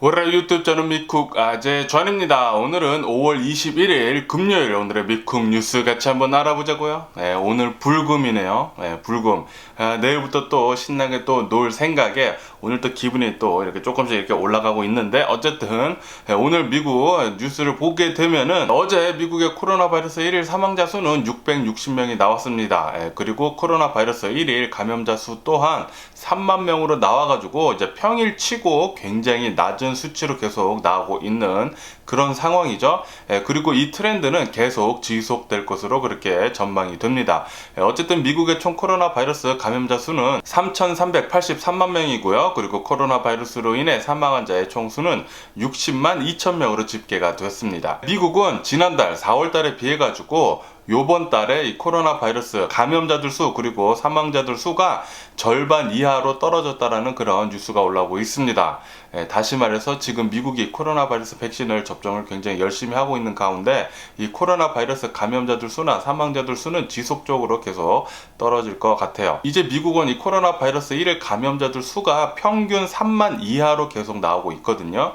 올해 유튜브 저는 미쿡 아재 전입니다. 오늘은 5월 21일 금요일 오늘의 미쿡 뉴스 같이 한번 알아보자고요. 네, 오늘 불금이네요. 네, 불금. 내일부터 또 신나게 또 놀 생각에 오늘 또 기분이 또 이렇게 조금씩 이렇게 올라가고 있는데 어쨌든 오늘 미국 뉴스를 보게 되면은 어제 미국의 코로나 바이러스 1일 사망자 수는 660명이 나왔습니다. 그리고 코로나 바이러스 1일 감염자 수 또한 3만 명으로 나와가지고 이제 평일치고 굉장히 낮은 수치로 계속 나오고 있는 그런 상황이죠. 그리고 이 트렌드는 계속 지속될 것으로 그렇게 전망이 됩니다. 어쨌든 미국의 총 코로나 바이러스 감염자 수는 3,383만 명이고요. 그리고 코로나 바이러스로 인해 사망한 자의 총 수는 60만 2천 명으로 집계가 됐습니다. 미국은 지난달 4월 달에 비해 가지고 요번 달에 이 코로나 바이러스 감염자들 수 그리고 사망자들 수가 절반 이하로 떨어졌다라는 그런 뉴스가 올라오고 있습니다. 다시 말해서 지금 미국이 코로나 바이러스 백신을 접종을 굉장히 열심히 하고 있는 가운데 이 코로나 바이러스 감염자들 수나 사망자들 수는 지속적으로 계속 떨어질 것 같아요. 이제 미국은 이 코로나 바이러스 1일 감염자들 수가 평균 3만 이하로 계속 나오고 있거든요.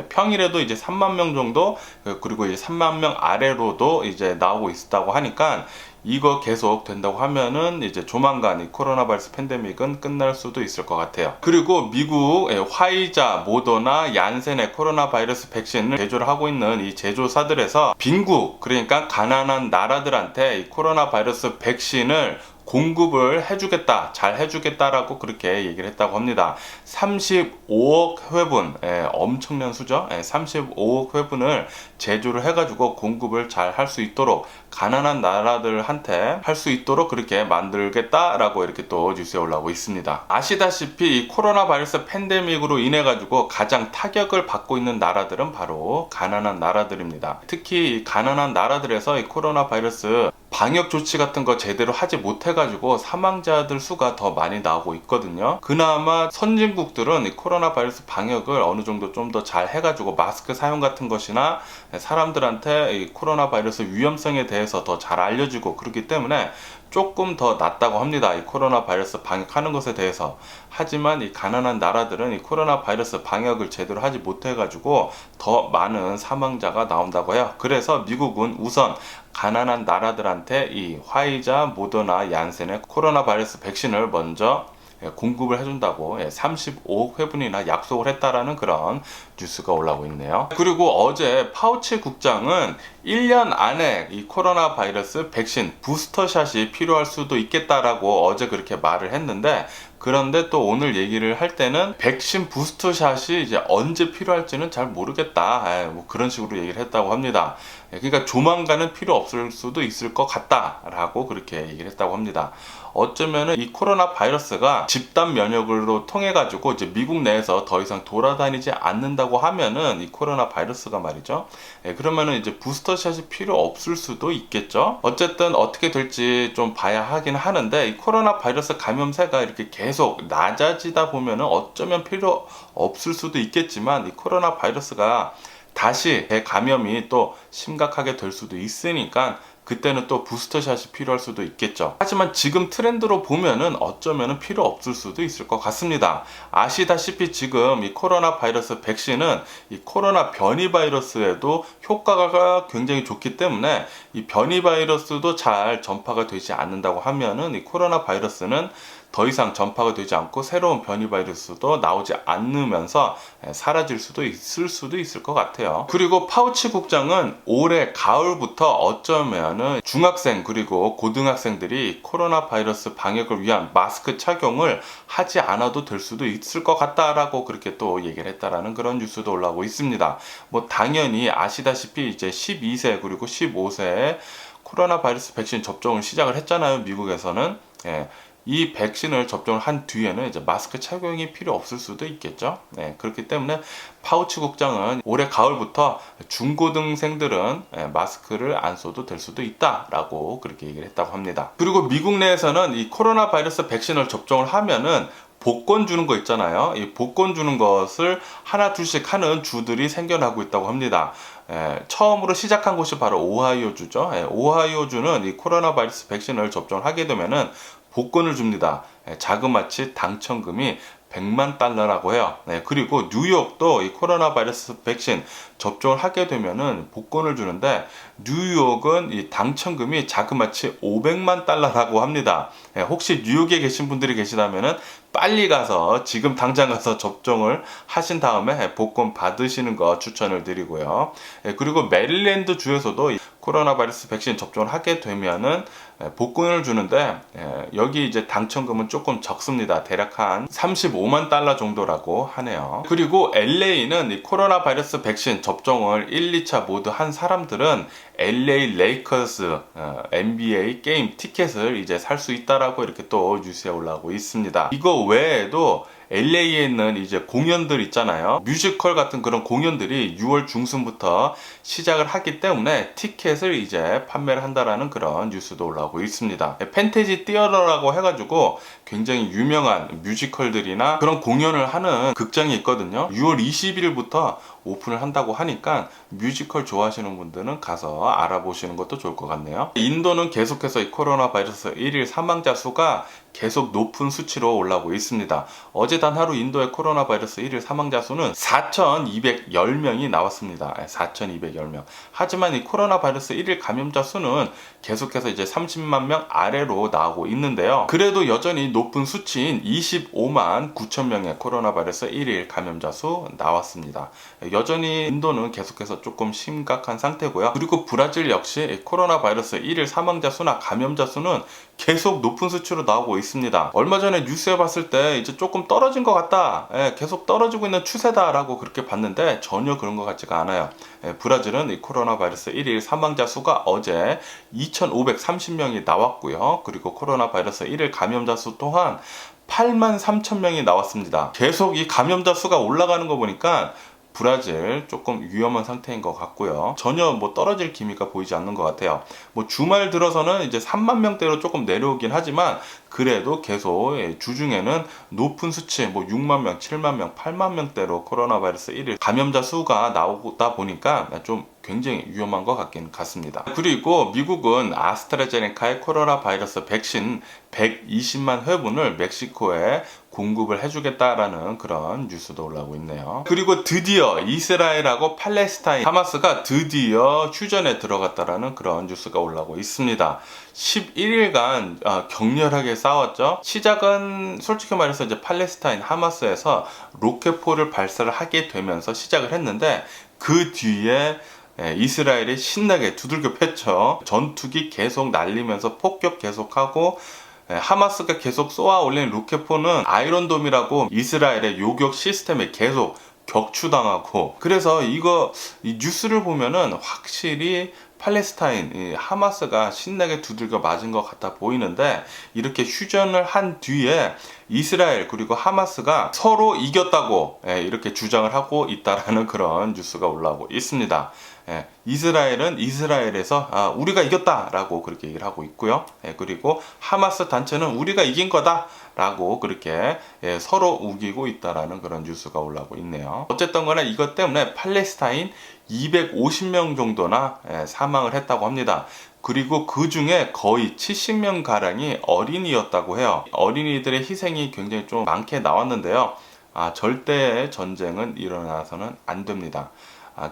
평일에도 이제 3만 명 정도 그리고 이제 3만 명 아래로도 이제 나오고 있다고 하니까 이거 계속 된다고 하면은 이제 조만간 이 코로나 바이러스 팬데믹은 끝날 수도 있을 것 같아요. 그리고 미국 화이자, 모더나, 얀센의 코로나 바이러스 백신을 제조를 하고 있는 이 제조사들에서 빈국, 그러니까 가난한 나라들한테 이 코로나 바이러스 백신을 공급을 해주겠다, 잘 해주겠다라고 그렇게 얘기를 했다고 합니다. 35억 회분, 엄청난 수죠. 35억 회분을 제조를 해가지고 공급을 잘 할 수 있도록 가난한 나라들한테 할 수 있도록 그렇게 만들겠다라고 이렇게 또 뉴스에 올라오고 있습니다. 아시다시피 이 코로나 바이러스 팬데믹으로 인해 가지고 가장 타격을 받고 있는 나라들은 바로 가난한 나라들입니다. 특히 이 가난한 나라들에서 이 코로나 바이러스 방역 조치 같은 거 제대로 하지 못해가지고 사망자들 수가 더 많이 나오고 있거든요. 그나마 선진국들은 이 코로나 바이러스 방역을 어느 정도 좀 더 잘 해가지고 마스크 사용 같은 것이나 사람들한테 이 코로나 바이러스 위험성에 대해서 더 잘 알려주고 그렇기 때문에 조금 더 낫다고 합니다. 이 코로나 바이러스 방역하는 것에 대해서. 하지만 이 가난한 나라들은 이 코로나 바이러스 방역을 제대로 하지 못해가지고 더 많은 사망자가 나온다고 해요. 그래서 미국은 우선 가난한 나라들한테 이 화이자, 모더나, 얀센의 코로나 바이러스 백신을 먼저 공급을 해준다고 35억 회분이나 약속을 했다라는 그런 뉴스가 올라오고 있네요. 그리고 어제 파우치 국장은 1년 안에 이 코로나 바이러스 백신 부스터샷이 필요할 수도 있겠다라고 어제 그렇게 말을 했는데 그런데 또 오늘 얘기를 할 때는 백신 부스터샷이 이제 언제 필요할지는 잘 모르겠다. 뭐 그런 식으로 얘기를 했다고 합니다. 그러니까 조만간은 필요 없을 수도 있을 것 같다라고 그렇게 얘기를 했다고 합니다. 어쩌면은 이 코로나 바이러스가 집단 면역으로 통해 가지고 이제 미국 내에서 더 이상 돌아다니지 않는다고 하면은 이 코로나 바이러스가 말이죠. 그러면은 이제 부스터샷이 필요 없을 수도 있겠죠. 어쨌든 어떻게 될지 좀 봐야 하긴 하는데 이 코로나 바이러스 감염세가 이렇게 계속 낮아지다 보면은 어쩌면 필요 없을 수도 있겠지만 이 코로나 바이러스가 다시 대감염이 또 심각하게 될 수도 있으니까 그때는 또 부스터샷이 필요할 수도 있겠죠. 하지만 지금 트렌드로 보면은 어쩌면은 필요 없을 수도 있을 것 같습니다. 아시다시피 지금 이 코로나 바이러스 백신은 이 코로나 변이 바이러스에도 효과가 굉장히 좋기 때문에 이 변이 바이러스도 잘 전파가 되지 않는다고 하면은 이 코로나 바이러스는 더 이상 전파가 되지 않고 새로운 변이 바이러스도 나오지 않으면서 사라질 수도 있을 것 같아요. 그리고 파우치 국장은 올해 가을부터 어쩌면은 중학생 그리고 고등학생들이 코로나 바이러스 방역을 위한 마스크 착용을 하지 않아도 될 수도 있을 것 같다라고 그렇게 또 얘기를 했다라는 그런 뉴스도 올라오고 있습니다. 뭐 당연히 아시다시피 이제 12세 그리고 15세에 코로나 바이러스 백신 접종을 시작을 했잖아요. 미국에서는. 이 백신을 접종을 한 뒤에는 이제 마스크 착용이 필요 없을 수도 있겠죠. 그렇기 때문에 파우치 국장은 올해 가을부터 중고등생들은 마스크를 안 써도 될 수도 있다라고 그렇게 얘기를 했다고 합니다. 그리고 미국 내에서는 이 코로나 바이러스 백신을 접종을 하면은 복권 주는 거 있잖아요. 이 복권 주는 것을 하나 둘씩 하는 주들이 생겨나고 있다고 합니다. 처음으로 시작한 곳이 바로 오하이오주죠. 오하이오주는 이 코로나 바이러스 백신을 접종을 하게 되면은 복권을 줍니다. 자그마치 당첨금이 100만 달러라고 해요. 그리고 뉴욕도 이 코로나 바이러스 백신 접종을 하게 되면은 복권을 주는데 뉴욕은 이 당첨금이 자그마치 500만 달러라고 합니다. 혹시 뉴욕에 계신 분들이 계시다면은 빨리 가서 지금 당장 가서 접종을 하신 다음에 복권 받으시는 거 추천을 드리고요. 그리고 메릴랜드 주에서도 코로나 바이러스 백신 접종을 하게 되면은 복권을 주는데 여기 이제 당첨금은 조금 적습니다. 대략 한 35만 달러 정도라고 하네요. 그리고 LA는 이 코로나 바이러스 백신 접종을 1, 2차 모두 한 사람들은 LA 레이커스 NBA 게임 티켓을 이제 살 수 있다라고 이렇게 또 뉴스에 올라오고 있습니다. 이거 외에도 LA에 있는 이제 공연들 있잖아요. 뮤지컬 같은 그런 공연들이 6월 중순부터 시작을 하기 때문에 티켓을 이제 판매를 한다라는 그런 뉴스도 올라오고 있습니다. 팬테지 띠어러라고 해가지고 굉장히 유명한 뮤지컬들이나 그런 공연을 하는 극장이 있거든요. 6월 20일부터 오픈을 한다고 하니까 뮤지컬 좋아하시는 분들은 가서 알아보시는 것도 좋을 것 같네요. 인도는 계속해서 이 코로나 바이러스 1일 사망자 수가 계속 높은 수치로 올라오고 있습니다. 어제 단 하루 인도의 코로나 바이러스 1일 사망자 수는 4,210명이 나왔습니다. 4,210명. 하지만 이 코로나 바이러스 1일 감염자 수는 계속해서 이제 30만 명 아래로 나오고 있는데요. 그래도 여전히 높은 수치인 25만 9천 명의 코로나 바이러스 1일 감염자 수 나왔습니다. 여전히 인도는 계속해서 조금 심각한 상태고요. 그리고 브라질 역시 코로나 바이러스 1일 사망자 수나 감염자 수는 계속 높은 수치로 나오고 있습니다. 얼마 전에 뉴스에 봤을 때 이제 조금 떨어진 것 같다, 계속 떨어지고 있는 추세다라고 그렇게 봤는데 전혀 그런 것 같지가 않아요. 브라질은 이 코로나 바이러스 1일 사망자 수가 어제 2,530명이 나왔고요. 그리고 코로나 바이러스 1일 감염자 수 또한 8만 3천 명이 나왔습니다. 계속 이 감염자 수가 올라가는 거 보니까 브라질 조금 위험한 상태인 것 같고요. 전혀 뭐 떨어질 기미가 보이지 않는 것 같아요. 뭐 주말 들어서는 이제 3만 명대로 조금 내려오긴 하지만 그래도 계속 주중에는 높은 수치 뭐 6만 명, 7만 명, 8만 명대로 코로나 바이러스 1일 감염자 수가 나오다 보니까 좀 굉장히 위험한 것 같긴 같습니다. 그리고 미국은 아스트라제네카의 코로나 바이러스 백신 120만 회분을 멕시코에 공급을 해주겠다라는 그런 뉴스도 올라오고 있네요. 그리고 드디어 이스라엘하고 팔레스타인 하마스가 드디어 휴전에 들어갔다라는 그런 뉴스가 올라오고 있습니다. 11일간 격렬하게 싸웠죠. 시작은 솔직히 말해서 이제 팔레스타인 하마스에서 로켓포를 발사를 하게 되면서 시작을 했는데 그 뒤에 이스라엘이 신나게 두들겨 팼죠. 전투기 계속 날리면서 폭격 계속하고 하마스가 계속 쏘아 올린 로켓포는 아이론돔이라고 이스라엘의 요격 시스템에 계속 격추당하고, 그래서 이 뉴스를 보면은 확실히 팔레스타인 하마스가 신나게 두들겨 맞은 것 같아 보이는데, 이렇게 휴전을 한 뒤에 이스라엘 그리고 하마스가 서로 이겼다고 이렇게 주장을 하고 있다라는 그런 뉴스가 올라오고 있습니다. 이스라엘은 이스라엘에서 우리가 이겼다라고 그렇게 얘기를 하고 있고요. 그리고 하마스 단체는 우리가 이긴 거다라고 그렇게 서로 우기고 있다라는 그런 뉴스가 올라오고 있네요. 어쨌든 간에 이것 때문에 팔레스타인 250명 정도나 사망을 했다고 합니다. 그리고 그 중에 거의 70명 가량이 어린이였다고 해요. 어린이들의 희생이 굉장히 좀 많게 나왔는데요. 절대 전쟁은 일어나서는 안 됩니다.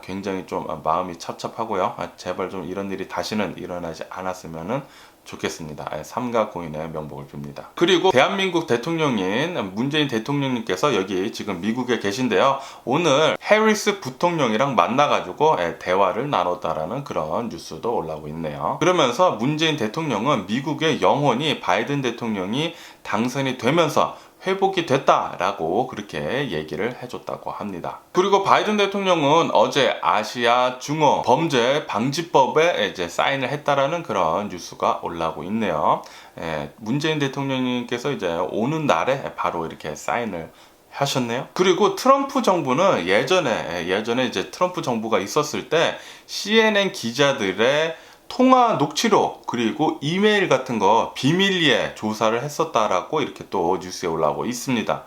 굉장히 좀 마음이 찹찹하고요. 제발 좀 이런 일이 다시는 일어나지 않았으면 좋겠습니다. 삼가 고인의 명복을 빕니다. 그리고 대한민국 대통령인 문재인 대통령님께서 여기 지금 미국에 계신데요. 오늘 해리스 부통령이랑 만나가지고 대화를 나눴다라는 그런 뉴스도 올라오고 있네요. 그러면서 문재인 대통령은 미국의 영혼이 바이든 대통령이 당선이 되면서 회복이 됐다라고 그렇게 얘기를 해줬다고 합니다. 그리고 바이든 대통령은 어제 아시아 중어 범죄 방지법에 이제 사인을 했다라는 그런 뉴스가 올라오고 있네요. 문재인 대통령님께서 이제 오는 날에 바로 이렇게 사인을 하셨네요. 그리고 트럼프 정부는 예전에 이제 트럼프 정부가 있었을 때 CNN 기자들의 통화 녹취록 그리고 이메일 같은 거 비밀리에 조사를 했었다라고 이렇게 또 뉴스에 올라오고 있습니다.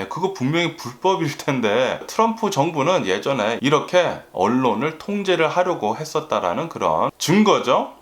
그거 분명히 불법일 텐데 트럼프 정부는 예전에 이렇게 언론을 통제를 하려고 했었다라는 그런 증거죠.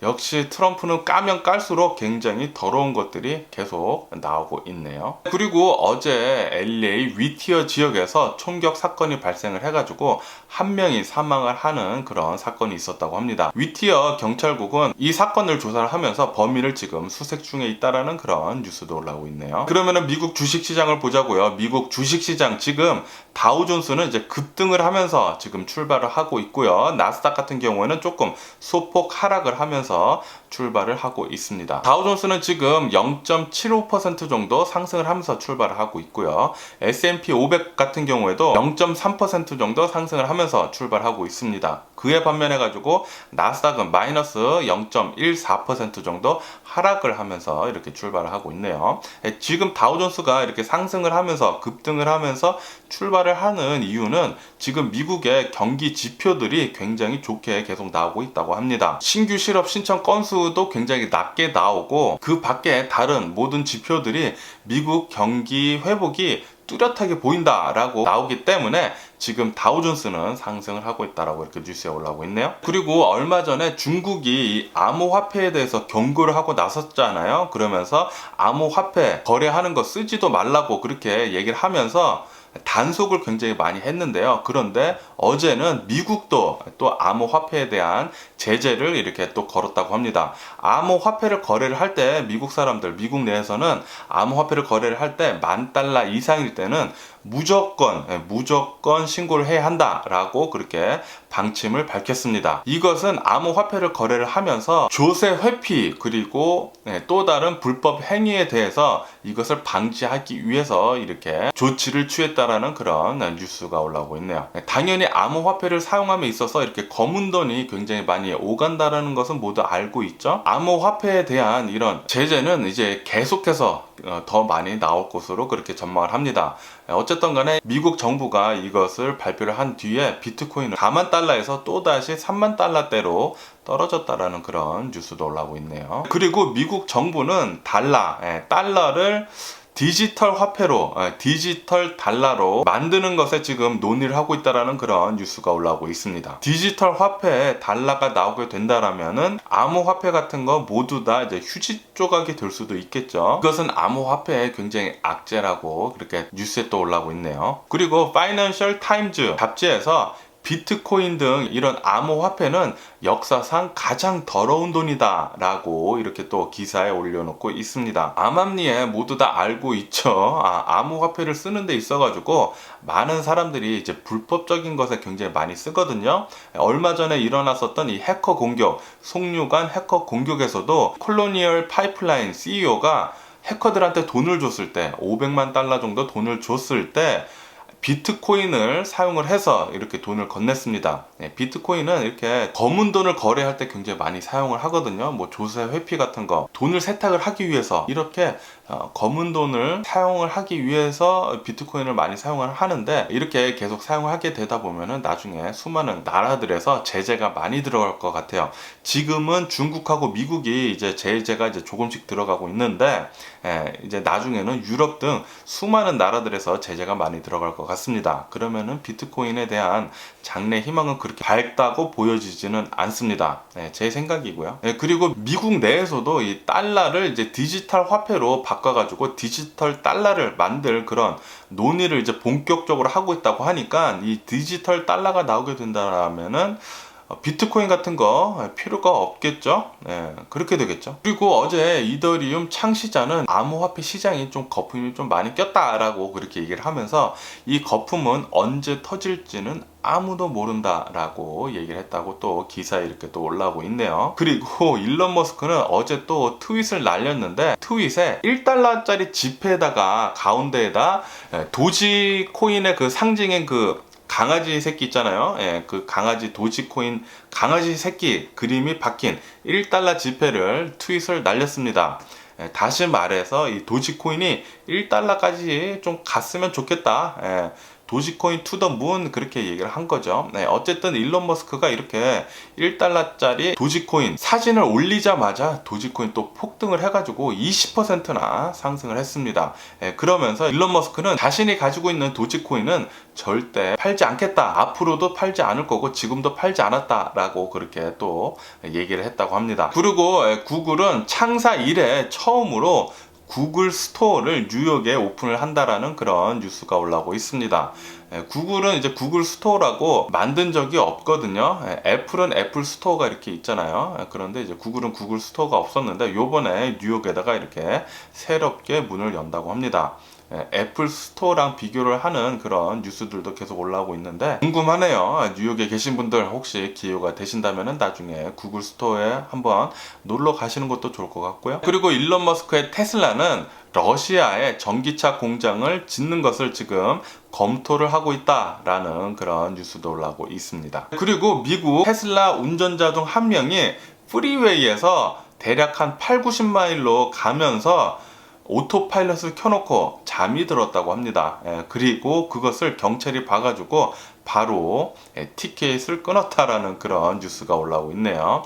역시 트럼프는 까면 깔수록 굉장히 더러운 것들이 계속 나오고 있네요. 그리고 어제 LA 위티어 지역에서 총격 사건이 발생을 해가지고 한 명이 사망을 하는 그런 사건이 있었다고 합니다. 위티어 경찰국은 이 사건을 조사를 하면서 범인을 지금 수색 중에 있다라는 그런 뉴스도 올라오고 있네요. 그러면은 미국 주식시장을 보자고요. 미국 주식시장 지금 다우존스는 이제 급등을 하면서 지금 출발을 하고 있고요. 나스닥 같은 경우에는 조금 소폭 하락을 하면서 출발을 하고 있습니다. 다우존스는 지금 0.75% 정도 상승을 하면서 출발을 하고 있고요. S&P 500 같은 경우에도 0.3% 정도 상승을 하면서 출발하고 있습니다. 그에 반면해 가지고 나스닥은 마이너스 0.14% 정도 하락을 하면서 이렇게 출발을 하고 있네요. 지금 다우존스가 이렇게 상승을 하면서 급등을 하면서 출발을 하는 이유는 지금 미국의 경기 지표들이 굉장히 좋게 계속 나오고 있다고 합니다. 신규 실업 신청 건수도 굉장히 낮게 나오고 그 밖에 다른 모든 지표들이 미국 경기 회복이 뚜렷하게 보인다라고 나오기 때문에 지금 다우존스는 상승을 하고 있다라고 이렇게 뉴스에 올라오고 있네요. 그리고 얼마 전에 중국이 이 암호화폐에 대해서 경고를 하고 나섰잖아요. 그러면서 암호화폐 거래하는 거 쓰지도 말라고 그렇게 얘기를 하면서 단속을 굉장히 많이 했는데요. 그런데 어제는 미국도 또 암호화폐에 대한 제재를 이렇게 또 걸었다고 합니다. 암호화폐를 거래를 할 때 미국 사람들, 미국 내에서는 암호화폐를 거래를 할 때 $10,000 이상일 때는 무조건 신고를 해야 한다라고 그렇게 방침을 밝혔습니다. 이것은 암호화폐를 거래를 하면서 조세 회피 그리고 또 다른 불법 행위에 대해서 이것을 방지하기 위해서 이렇게 조치를 취했다라는 그런 뉴스가 올라오고 있네요. 당연히 암호화폐를 사용함에 있어서 이렇게 검은 돈이 굉장히 많이 오간다라는 것은 모두 알고 있죠. 암호화폐에 대한 이런 제재는 이제 계속해서 더 많이 나올 것으로 그렇게 전망을 합니다. 어쨌든 간에 미국 정부가 이것을 발표를 한 뒤에 비트코인은 4만 달러에서 또다시 3만 달러대로 떨어졌다라는 그런 뉴스도 올라오고 있네요. 그리고 미국 정부는 달러를 디지털 화폐로, 디지털 달러로 만드는 것에 지금 논의를 하고 있다라는 그런 뉴스가 올라오고 있습니다. 디지털 화폐에 달러가 나오게 된다라면은 암호화폐 같은 거 모두 다 이제 휴지 조각이 될 수도 있겠죠. 이것은 암호화폐의 굉장히 악재라고 그렇게 뉴스에 또 올라오고 있네요. 그리고 파이낸셜 타임즈 잡지에서 비트코인 등 이런 암호화폐는 역사상 가장 더러운 돈이다 라고 이렇게 또 기사에 올려놓고 있습니다. 암암리에 모두 다 알고 있죠. 암호화폐를 쓰는 데 있어 가지고 많은 사람들이 이제 불법적인 것에 굉장히 많이 쓰거든요. 얼마 전에 일어났었던 이 해커 공격, 송유관 해커 공격에서도 콜로니얼 파이프라인 CEO가 해커들한테 돈을 줬을 때 500만 달러 정도 돈을 줬을 때 비트코인을 사용을 해서 이렇게 돈을 건넸습니다. 비트코인은 이렇게 검은 돈을 거래할 때 굉장히 많이 사용을 하거든요. 뭐 조세 회피 같은 거, 돈을 세탁을 하기 위해서 이렇게 검은 돈을 사용을 하기 위해서 비트코인을 많이 사용을 하는데 이렇게 계속 사용을 하게 되다 보면은 나중에 수많은 나라들에서 제재가 많이 들어갈 것 같아요. 지금은 중국하고 미국이 이제 제재가 이제 조금씩 들어가고 있는데 이제 나중에는 유럽 등 수많은 나라들에서 제재가 많이 들어갈 것 같습니다. 그러면은 비트코인에 대한 장래 희망은 그렇게 밝다고 보여지지는 않습니다. 제 생각이고요. 그리고 미국 내에서도 이 달러를 이제 디지털 화폐로 바꿔가지고 디지털 달러를 만들 그런 논의를 이제 본격적으로 하고 있다고 하니까 이 디지털 달러가 나오게 된다면은 비트코인 같은 거 필요가 없겠죠. 그렇게 되겠죠. 그리고 어제 이더리움 창시자는 암호화폐 시장이 좀 거품이 좀 많이 꼈다라고 그렇게 얘기를 하면서 이 거품은 언제 터질지는 아무도 모른다라고 얘기를 했다고 또 기사에 이렇게 또 올라오고 있네요. 그리고 일론 머스크는 어제 또 트윗을 날렸는데 트윗에 1달러짜리 지폐에다가 가운데에다 도지코인의 그 상징인 그 강아지 새끼 있잖아요. 그 강아지 도지코인 강아지 새끼 그림이 박힌 1달러 지폐를 트윗을 날렸습니다. 다시 말해서 이 도지코인이 1달러까지 좀 갔으면 좋겠다. 도지코인 투 더 문 그렇게 얘기를 한 거죠. 네, 어쨌든 일론 머스크가 이렇게 1달러짜리 도지코인 사진을 올리자마자 도지코인 또 폭등을 해가지고 20%나 상승을 했습니다. 네, 그러면서 일론 머스크는 자신이 가지고 있는 도지코인은 절대 팔지 않겠다. 앞으로도 팔지 않을 거고 지금도 팔지 않았다라고 그렇게 또 얘기를 했다고 합니다. 그리고 구글은 창사 이래 처음으로 구글 스토어를 뉴욕에 오픈을 한다라는 그런 뉴스가 올라오고 있습니다. 구글은 이제 구글 스토어라고 만든 적이 없거든요. 애플은 애플 스토어가 이렇게 있잖아요. 그런데 이제 구글은 구글 스토어가 없었는데 요번에 뉴욕에다가 이렇게 새롭게 문을 연다고 합니다. 애플 스토어랑 비교를 하는 그런 뉴스들도 계속 올라오고 있는데 궁금하네요. 뉴욕에 계신 분들 혹시 기회가 되신다면 나중에 구글 스토어에 한번 놀러 가시는 것도 좋을 것 같고요. 그리고 일론 머스크의 테슬라는 러시아에 전기차 공장을 짓는 것을 지금 검토를 하고 있다라는 그런 뉴스도 올라오고 있습니다. 그리고 미국 테슬라 운전자 중 한 명이 프리웨이에서 대략 한 8, 90마일로 가면서 오토파일럿을 켜놓고 잠이 들었다고 합니다. 그리고 그것을 경찰이 봐가지고 바로 티켓을 끊었다라는 그런 뉴스가 올라오고 있네요.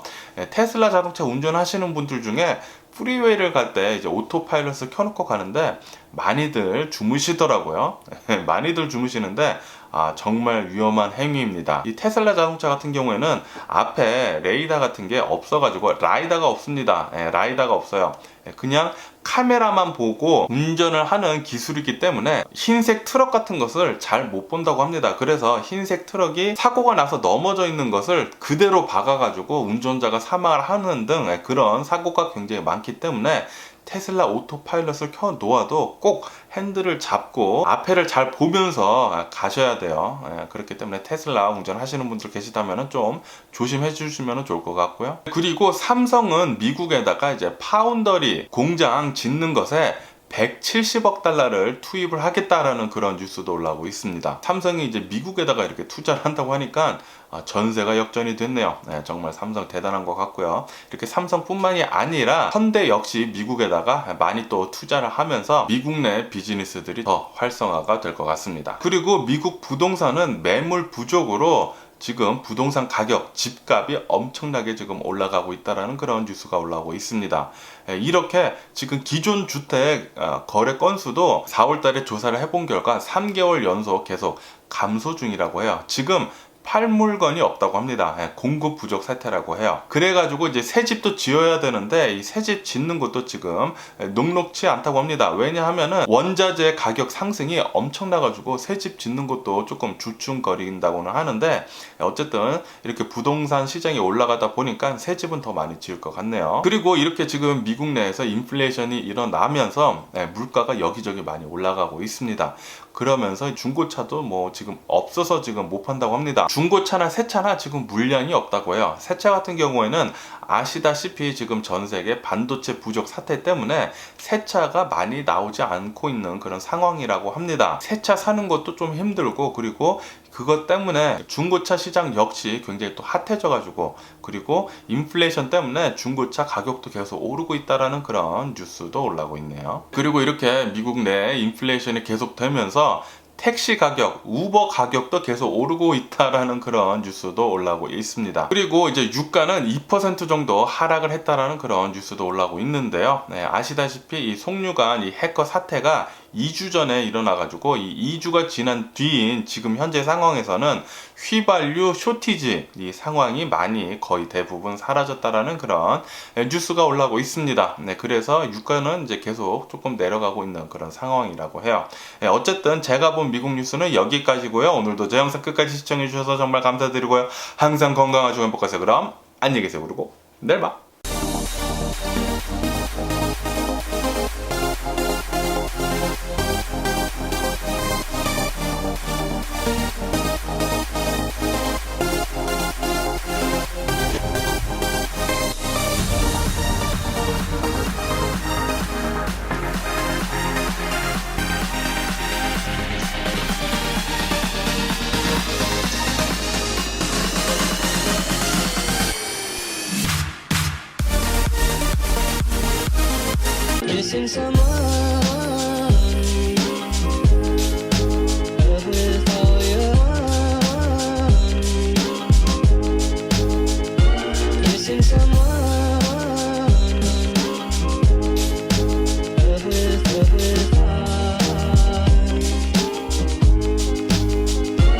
테슬라 자동차 운전하시는 분들 중에 프리웨이를 갈 때 이제 오토파일럿을 켜놓고 가는데 많이들 주무시더라고요. 많이들 주무시는데 정말 위험한 행위입니다. 이 테슬라 자동차 같은 경우에는 앞에 레이더 같은 게 없어가지고 라이다가 없습니다. 라이다가 없어요. 그냥 카메라만 보고 운전을 하는 기술이기 때문에 흰색 트럭 같은 것을 잘 못 본다고 합니다. 그래서 흰색 트럭이 사고가 나서 넘어져 있는 것을 그대로 박아가지고 운전자가 사망을 하는 등 그런 사고가 굉장히 많기 때문에 테슬라 오토파일럿을 켜 놓아도 꼭 핸들을 잡고 앞에를 잘 보면서 가셔야 돼요. 그렇기 때문에 테슬라 운전하시는 분들 계시다면 좀 조심해 주시면 좋을 것 같고요. 그리고 삼성은 미국에다가 이제 파운더리 공장 짓는 것에 170억 달러를 투입을 하겠다라는 그런 뉴스도 올라오고 있습니다. 삼성이 이제 미국에다가 이렇게 투자를 한다고 하니까 전세가 역전이 됐네요. 정말 삼성 대단한 것 같고요. 이렇게 삼성뿐만이 아니라 현대 역시 미국에다가 많이 또 투자를 하면서 미국 내 비즈니스들이 더 활성화가 될 것 같습니다. 그리고 미국 부동산은 매물 부족으로 지금 부동산 가격, 집값이 엄청나게 지금 올라가고 있다라는 그런 뉴스가 올라오고 있습니다. 이렇게 지금 기존 주택 거래 건수도 4월 달에 조사를 해본 결과 3개월 연속 계속 감소 중이라고 해요. 지금 팔 물건이 없다고 합니다. 공급 부족 사태라고 해요. 그래가지고 이제 새 집도 지어야 되는데 이 새 집 짓는 것도 지금 녹록치 않다고 합니다. 왜냐하면은 원자재 가격 상승이 엄청나가지고 새 집 짓는 것도 조금 주춤거린다고는 하는데 어쨌든 이렇게 부동산 시장이 올라가다 보니까 새 집은 더 많이 지을 것 같네요. 그리고 이렇게 지금 미국 내에서 인플레이션이 일어나면서 물가가 여기저기 많이 올라가고 있습니다. 그러면서 중고차도 뭐 지금 없어서 지금 못 판다고 합니다. 중고차나 새 차나 지금 물량이 없다고 해요. 새 차 같은 경우에는 아시다시피 지금 전 세계 반도체 부족 사태 때문에 새 차가 많이 나오지 않고 있는 그런 상황이라고 합니다. 새 차 사는 것도 좀 힘들고 그리고 그것 때문에 중고차 시장 역시 굉장히 또 핫해져 가지고 그리고 인플레이션 때문에 중고차 가격도 계속 오르고 있다라는 그런 뉴스도 올라오고 있네요. 그리고 이렇게 미국 내 인플레이션이 계속되면서 택시 가격, 우버 가격도 계속 오르고 있다라는 그런 뉴스도 올라오고 있습니다. 그리고 이제 유가는 2% 정도 하락을 했다라는 그런 뉴스도 올라오고 있는데요. 아시다시피 이 송유관 이 해커 사태가 2주 전에 일어나가지고 이 2주가 지난 뒤인 지금 현재 상황에서는 휘발유 쇼티지 이 상황이 많이 거의 대부분 사라졌다라는 그런 뉴스가 올라오고 있습니다. 그래서 유가는 이제 계속 조금 내려가고 있는 그런 상황이라고 해요. 어쨌든 제가 본 미국 뉴스는 여기까지고요. 오늘도 제 영상 끝까지 시청해 주셔서 정말 감사드리고요. 항상 건강하시고 행복하세요. 그럼 안녕히 계세요. 그리고 내일 봐. Missing someone